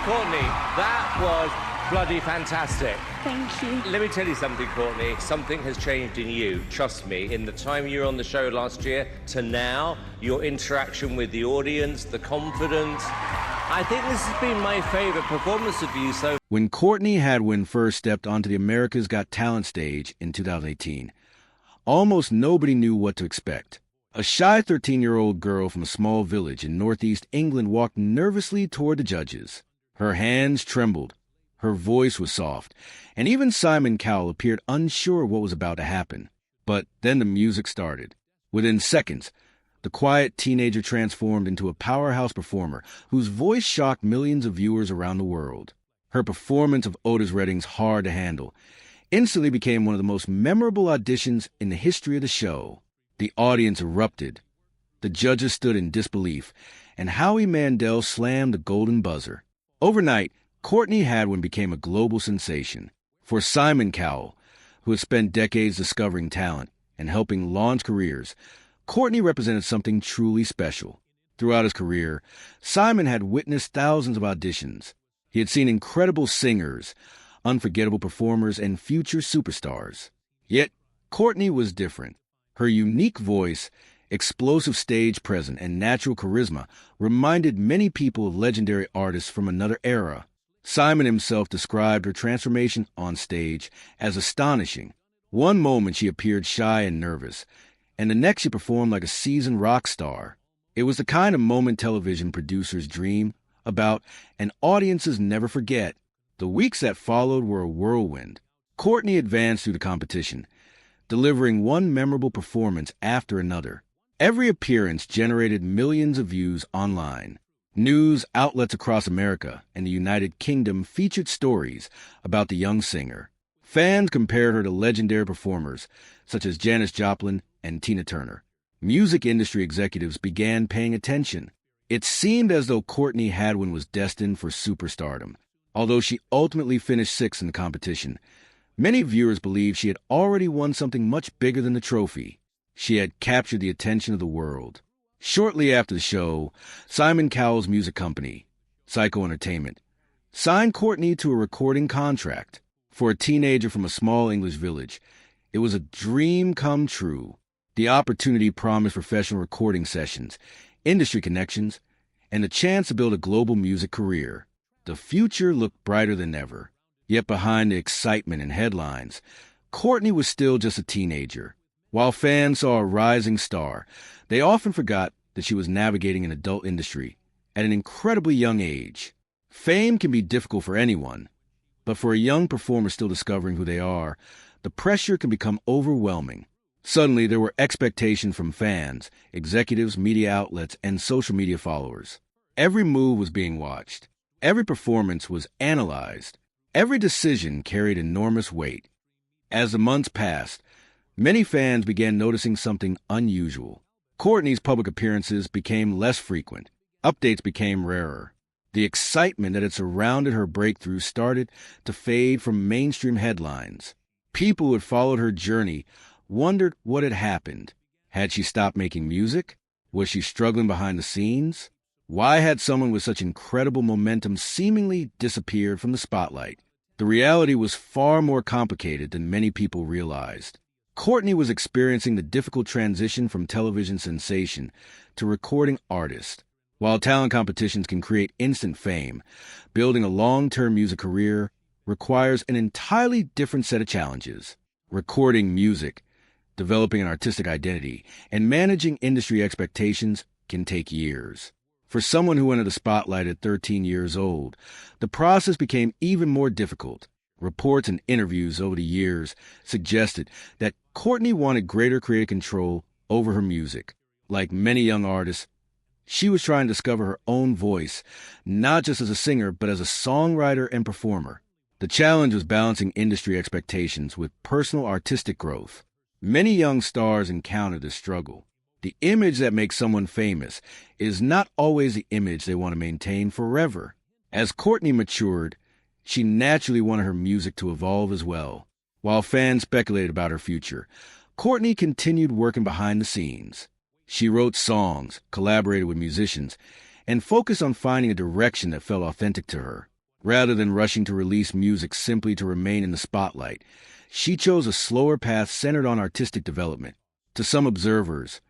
Courtney, that was bloody fantastic. Thank you. Let me tell you something, Courtney. Something has changed in you. Trust me. In the time you were on the show last year to now, your interaction with the audience, the confidence. I think this has been my favourite performance of you so. When Courtney Hadwin first stepped onto the America's Got Talent stage in 2018, almost nobody knew what to expect. A shy 13-year-old girl from a small village in northeast England walked nervously toward the judges. Her hands trembled, her voice was soft, and even Simon Cowell appeared unsure what was about to happen. But then the music started. Within seconds, the quiet teenager transformed into a powerhouse performer whose voice shocked millions of viewers around the world. Her performance of Otis Redding's Hard to Handle instantly became one of the most memorable auditions in the history of the show. The audience erupted. The judges stood in disbelief, and Howie Mandel slammed the golden buzzer. Overnight, Courtney Hadwin became a global sensation. For Simon Cowell, who had spent decades discovering talent and helping launch careers, Courtney represented something truly special. Throughout his career, Simon had witnessed thousands of auditions. He had seen incredible singers, unforgettable performers, and future superstars. Yet, Courtney was different. Her unique voice, explosive stage presence, and natural charisma reminded many people of legendary artists from another era. Simon himself described her transformation on stage as astonishing. One moment she appeared shy and nervous, and the next she performed like a seasoned rock star. It was the kind of moment television producers dream about and audiences never forget. The weeks that followed were a whirlwind. Courtney advanced through the competition, delivering one memorable performance after another. Every appearance generated millions of views online. News outlets across America and the United Kingdom featured stories about the young singer. Fans compared her to legendary performers such as Janis Joplin and Tina Turner. Music industry executives began paying attention. It seemed as though Courtney Hadwin was destined for superstardom. Although she ultimately finished sixth in the competition, many viewers believed she had already won something much bigger than the trophy. She had captured the attention of the world. Shortly after the show, Simon Cowell's music company, Psycho Entertainment, signed Courtney to a recording contract. For a teenager from a small English village, it was a dream come true. The opportunity promised professional recording sessions, industry connections, and the chance to build a global music career. The future looked brighter than ever. Yet behind the excitement and headlines, Courtney was still just a teenager. While fans saw a rising star, they often forgot that she was navigating an adult industry at an incredibly young age. Fame can be difficult for anyone, but for a young performer still discovering who they are, the pressure can become overwhelming. Suddenly, there were expectations from fans, executives, media outlets, and social media followers. Every move was being watched. Every performance was analyzed. Every decision carried enormous weight. As the months passed, many fans began noticing something unusual. Courtney's public appearances became less frequent. Updates became rarer. The excitement that had surrounded her breakthrough started to fade from mainstream headlines. People who had followed her journey wondered what had happened. Had she stopped making music? Was she struggling behind the scenes? Why had someone with such incredible momentum seemingly disappeared from the spotlight? The reality was far more complicated than many people realized. Courtney was experiencing the difficult transition from television sensation to recording artist. While talent competitions can create instant fame, building a long-term music career requires an entirely different set of challenges. Recording music, developing an artistic identity, and managing industry expectations can take years. For someone who entered the spotlight at 13 years old, the process became even more difficult. Reports and interviews over the years suggested that Courtney wanted greater creative control over her music. Like many young artists, she was trying to discover her own voice, not just as a singer, but as a songwriter and performer. The challenge was balancing industry expectations with personal artistic growth. Many young stars encounter this struggle. The image that makes someone famous is not always the image they want to maintain forever. As Courtney matured, she naturally wanted her music to evolve as well. While fans speculated about her future, Courtney continued working behind the scenes. She wrote songs, collaborated with musicians, and focused on finding a direction that felt authentic to her. Rather than rushing to release music simply to remain in the spotlight, she chose a slower path centered on artistic development. To some observers,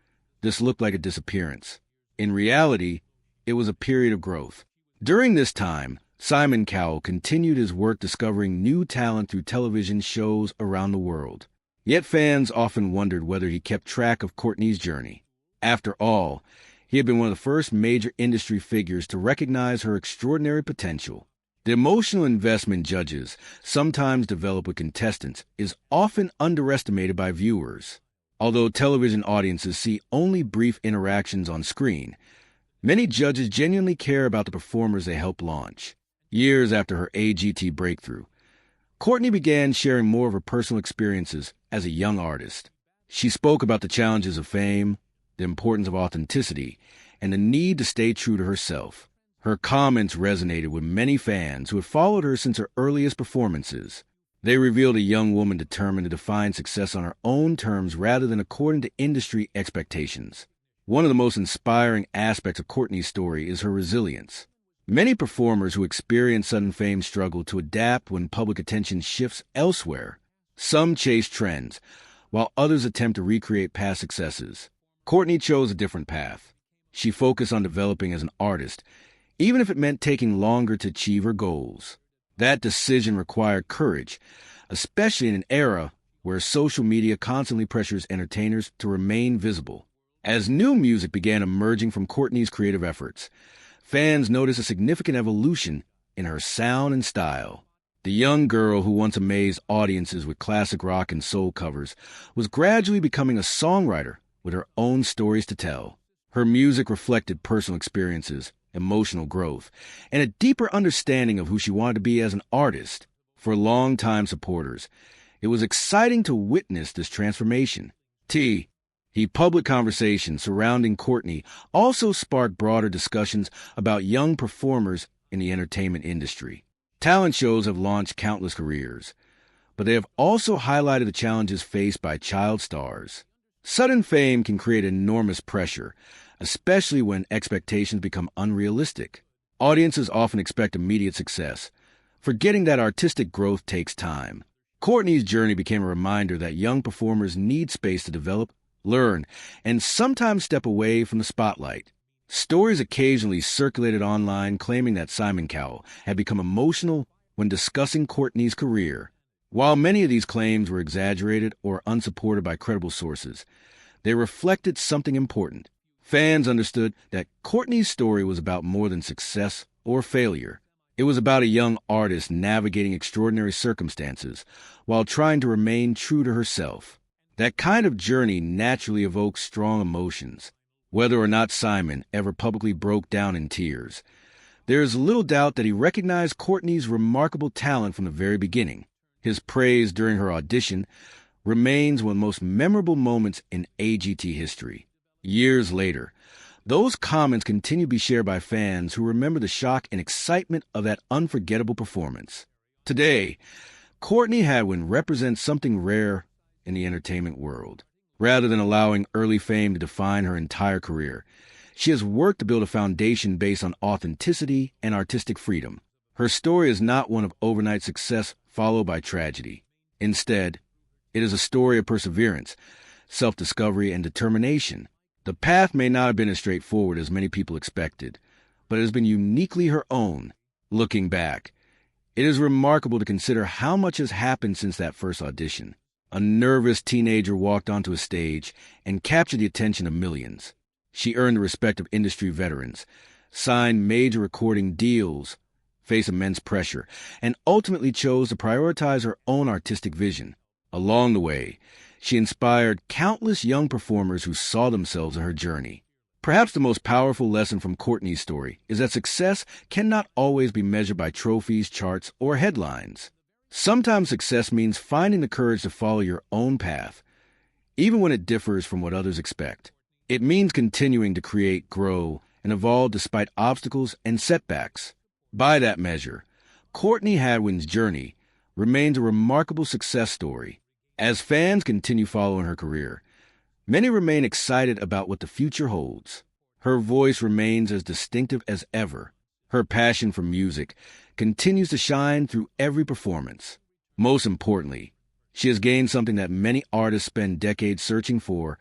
this looked like a disappearance. In reality, it was a period of growth. During this time, Simon Cowell continued his work discovering new talent through television shows around the world. Yet fans often wondered whether he kept track of Courtney's journey. After all, he had been one of the first major industry figures to recognize her extraordinary potential. The emotional investment judges sometimes develop with contestants is often underestimated by viewers. Although television audiences see only brief interactions on screen, many judges genuinely care about the performers they help launch. Years after her AGT breakthrough, Courtney began sharing more of her personal experiences as a young artist. She spoke about the challenges of fame, the importance of authenticity, and the need to stay true to herself. Her comments resonated with many fans who had followed her since her earliest performances. They revealed a young woman determined to define success on her own terms rather than according to industry expectations. One of the most inspiring aspects of Courtney's story is her resilience. Many performers who experience sudden fame struggle to adapt when public attention shifts elsewhere. Some chase trends, while others attempt to recreate past successes. Courtney chose a different path. She focused on developing as an artist, even if it meant taking longer to achieve her goals. That decision required courage, especially in an era where social media constantly pressures entertainers to remain visible. As new music began emerging from Courtney's creative efforts, fans noticed a significant evolution in her sound and style. The young girl who once amazed audiences with classic rock and soul covers was gradually becoming a songwriter with her own stories to tell. Her music reflected personal experiences, emotional growth, and a deeper understanding of who she wanted to be as an artist. For longtime supporters, it was exciting to witness this transformation. The public conversation surrounding Courtney also sparked broader discussions about young performers in the entertainment industry. Talent shows have launched countless careers, but they have also highlighted the challenges faced by child stars. Sudden fame can create enormous pressure, especially when expectations become unrealistic. Audiences often expect immediate success, forgetting that artistic growth takes time. Courtney's journey became a reminder that young performers need space to develop, learn, and sometimes step away from the spotlight. Stories occasionally circulated online claiming that Simon Cowell had become emotional when discussing Courtney's career. While many of these claims were exaggerated or unsupported by credible sources, they reflected something important. Fans understood that Courtney's story was about more than success or failure. It was about a young artist navigating extraordinary circumstances while trying to remain true to herself. That kind of journey naturally evokes strong emotions. Whether or not Simon ever publicly broke down in tears, there is little doubt that he recognized Courtney's remarkable talent from the very beginning. His praise during her audition remains one of the most memorable moments in AGT history. Years later, those comments continue to be shared by fans who remember the shock and excitement of that unforgettable performance. Today, Courtney Hadwin represents something rare in the entertainment world. Rather than allowing early fame to define her entire career, she has worked to build a foundation based on authenticity and artistic freedom. Her story is not one of overnight success followed by tragedy. Instead, it is a story of perseverance, self-discovery, and determination. The path may not have been as straightforward as many people expected, but it has been uniquely her own. Looking back, it is remarkable to consider how much has happened since that first audition. A nervous teenager walked onto a stage and captured the attention of millions. She earned the respect of industry veterans, signed major recording deals, faced immense pressure, and ultimately chose to prioritize her own artistic vision. Along the way, she inspired countless young performers who saw themselves in her journey. Perhaps the most powerful lesson from Courtney's story is that success cannot always be measured by trophies, charts, or headlines. Sometimes success means finding the courage to follow your own path, even when it differs from what others expect. It means continuing to create, grow, and evolve despite obstacles and setbacks. By that measure, Courtney Hadwin's journey remains a remarkable success story. As fans continue following her career, many remain excited about what the future holds. Her voice remains as distinctive as ever. Her passion for music continues to shine through every performance. Most importantly, she has gained something that many artists spend decades searching for,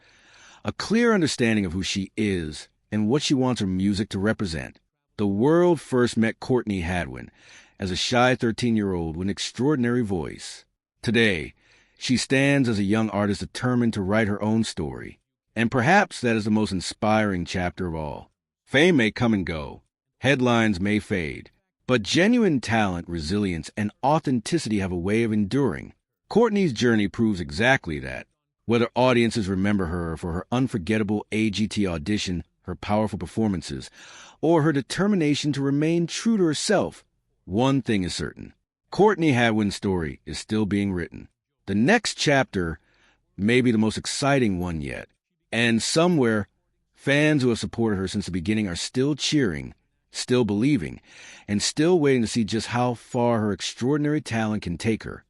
a clear understanding of who she is and what she wants her music to represent. The world first met Courtney Hadwin as a shy 13-year-old with an extraordinary voice. Today, she stands as a young artist determined to write her own story. And perhaps that is the most inspiring chapter of all. Fame may come and go. Headlines may fade. But genuine talent, resilience, and authenticity have a way of enduring. Courtney's journey proves exactly that. Whether audiences remember her for her unforgettable AGT audition, her powerful performances, or her determination to remain true to herself, one thing is certain. Courtney Hadwin's story is still being written. The next chapter may be the most exciting one yet. And somewhere, fans who have supported her since the beginning are still cheering, still believing, and still waiting to see just how far her extraordinary talent can take her.